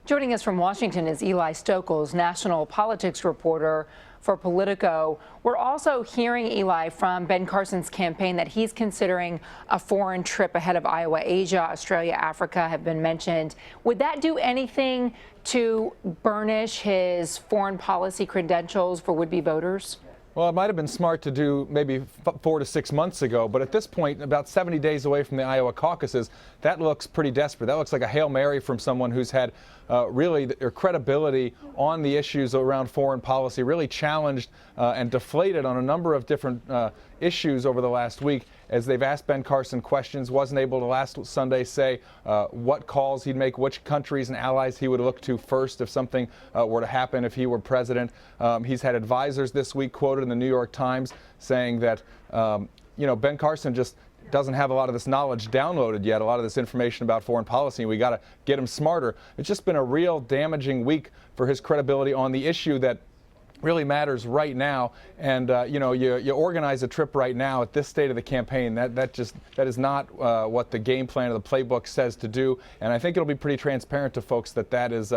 Joining us from Washington is Eli Stokols, national politics reporter for Politico. We're also hearing, Eli, from Ben Carson's campaign that he's considering a foreign trip ahead of Iowa. Asia, Australia, Africa have been mentioned. Would that do anything to burnish his foreign policy credentials for would-be voters? Well, it might have been smart to do maybe 4 to 6 months ago, but at this point, about 70 days away from the Iowa caucuses, that looks pretty desperate. That looks like a Hail Mary from someone who's had really their credibility on the issues around foreign policy really challenged and deflated on a number of different issues over the last week as they've asked Ben Carson questions, wasn't able to last Sunday say what calls he'd make, which countries and allies he would look to first if something were to happen if he were president. He's had advisors this week quoted in the New York Times saying that, Ben Carson just doesn't have a lot of this knowledge downloaded yet, a lot of this information about foreign policy. We got to get him smarter. It's just been a real damaging week for his credibility on the issue that really matters right now. And you organize a trip right now at this state of the campaign. That is not what the game plan of the playbook says to do. And I think it'll be pretty transparent to folks that is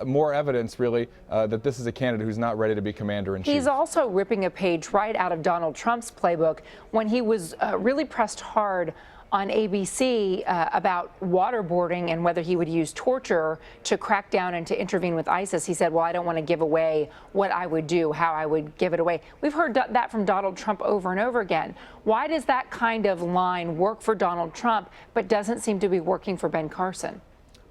more evidence, really, that this is a candidate who's not ready to be commander-in-chief. He's also ripping a page right out of Donald Trump's playbook when he was really pressed hard on ABC about waterboarding and whether he would use torture to crack down and to intervene with ISIS. He said, well, I don't want to give away what I would do, how I would give it away. We've heard that from Donald Trump over and over again. Why does that kind of line work for Donald Trump but doesn't seem to be working for Ben Carson?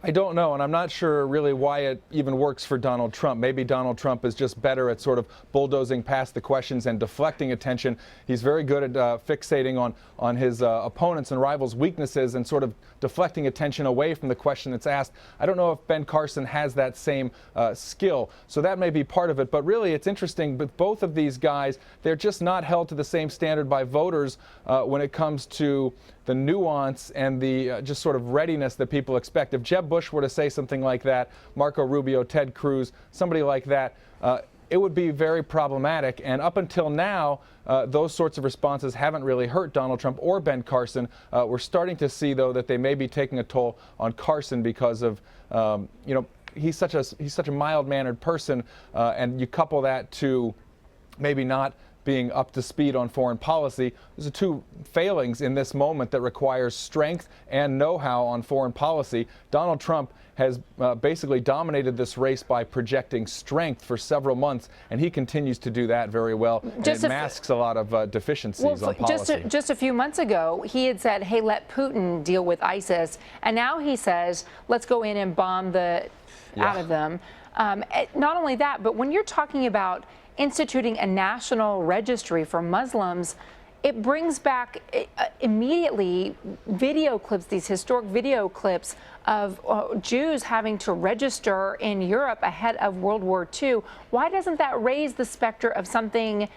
I don't know, and I'm not sure really why it even works for Donald Trump. Maybe Donald Trump is just better at sort of bulldozing past the questions and deflecting attention. He's very good at fixating on his opponents' and rivals' weaknesses and sort of deflecting attention away from the question that's asked. I don't know if Ben Carson has that same skill, so that may be part of it. But really, it's interesting, with both of these guys, they're just not held to the same standard by voters when it comes to the nuance and the just sort of readiness that people expect. If Jeb Bush were to say something like that, Marco Rubio, Ted Cruz, somebody like that, it would be very problematic. And up until now, those sorts of responses haven't really hurt Donald Trump or Ben Carson. We're starting to see, though, that they may be taking a toll on Carson because of, he's such a mild-mannered person, and you couple that to maybe not being up to speed on foreign policy. Those are two failings in this moment that requires strength and know-how on foreign policy. Donald Trump has basically dominated this race by projecting strength for several months, and he continues to do that very well. And it masks a lot of deficiencies on policy. Just a few months ago, he had said, hey, let Putin deal with ISIS. And now he says, let's go in and bomb the out of them. Not only that, but when you're talking about instituting a national registry for Muslims, it brings back immediately video clips, these historic video clips of Jews having to register in Europe ahead of World War II. Why doesn't that raise the specter of something,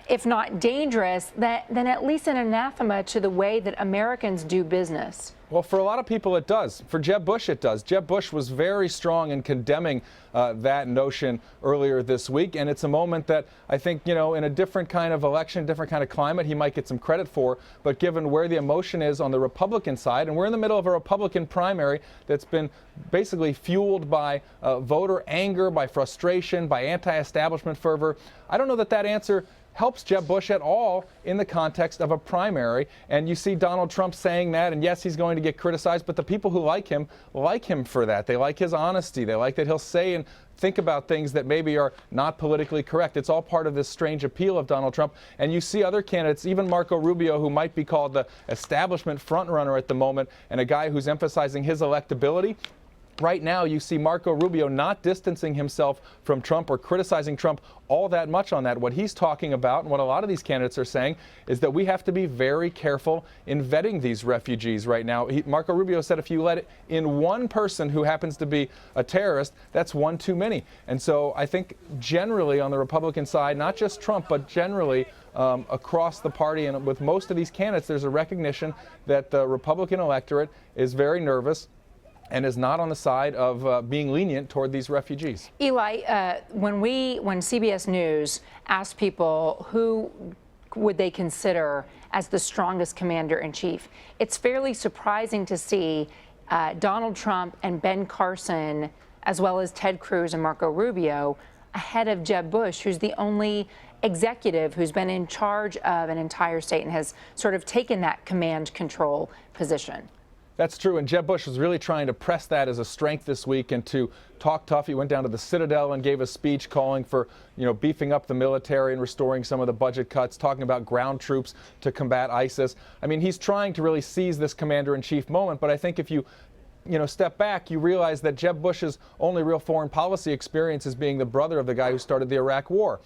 if not dangerous, then at least an anathema to the way that Americans do business? Well, for a lot of people it does. For Jeb Bush it does. Jeb Bush was very strong in condemning that notion earlier this week, and it's a moment that I think, in a different kind of election, different kind of climate, he might get some credit for. But given where the emotion is on the Republican side, and we're in the middle of a Republican primary that's been basically fueled by voter anger, by frustration, by anti-establishment fervor, I don't know that answer helps Jeb Bush at all in the context of a primary. And you see Donald Trump saying that, and yes, he's going to get criticized, but the people who like him for that. They like his honesty. They like that he'll say and think about things that maybe are not politically correct. It's all part of this strange appeal of Donald Trump. And you see other candidates, even Marco Rubio, who might be called the establishment frontrunner at the moment, and a guy who's emphasizing his electability. Right now, you see Marco Rubio not distancing himself from Trump or criticizing Trump all that much on that. What he's talking about, and what a lot of these candidates are saying, is that we have to be very careful in vetting these refugees right now. Marco Rubio said if you let in one person who happens to be a terrorist, that's one too many. And so I think generally on the Republican side, not just Trump, but generally across the party and with most of these candidates, there's a recognition that the Republican electorate is very nervous and is not on the side of being lenient toward these refugees. Eli, when CBS News asked people who would they consider as the strongest commander-in-chief, it's fairly surprising to see Donald Trump and Ben Carson, as well as Ted Cruz and Marco Rubio, ahead of Jeb Bush, who's the only executive who's been in charge of an entire state and has sort of taken that command control position. That's true, and Jeb Bush was really trying to press that as a strength this week and to talk tough. He went down to the Citadel and gave a speech calling for, beefing up the military and restoring some of the budget cuts, talking about ground troops to combat ISIS. I mean, he's trying to really seize this commander-in-chief moment, but I think if you step back, you realize that Jeb Bush's only real foreign policy experience is being the brother of the guy who started the Iraq War.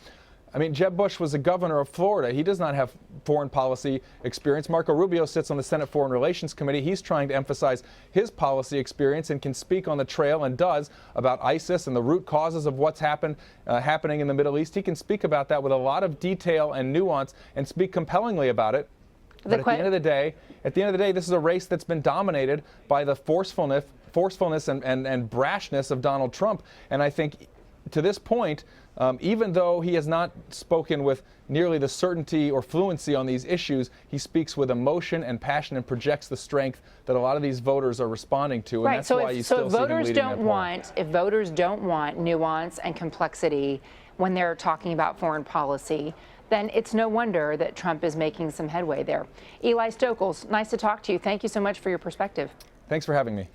I mean, Jeb Bush was the governor of Florida. He does not have foreign policy experience. Marco Rubio sits on the Senate Foreign Relations Committee. He's trying to emphasize his policy experience and can speak on the trail and does about ISIS and the root causes of what's happening in the Middle East. He can speak about that with a lot of detail and nuance and speak compellingly about it. But at the end of the day, this is a race that's been dominated by the forcefulness and brashness of Donald Trump. And I think to this point, even though he has not spoken with nearly the certainty or fluency on these issues, he speaks with emotion and passion and projects the strength that a lot of these voters are responding to. And that's why you still see him leading that poll. If voters don't want nuance and complexity when they're talking about foreign policy, then it's no wonder that Trump is making some headway there. Eli Stokols, nice to talk to you. Thank you so much for your perspective. Thanks for having me.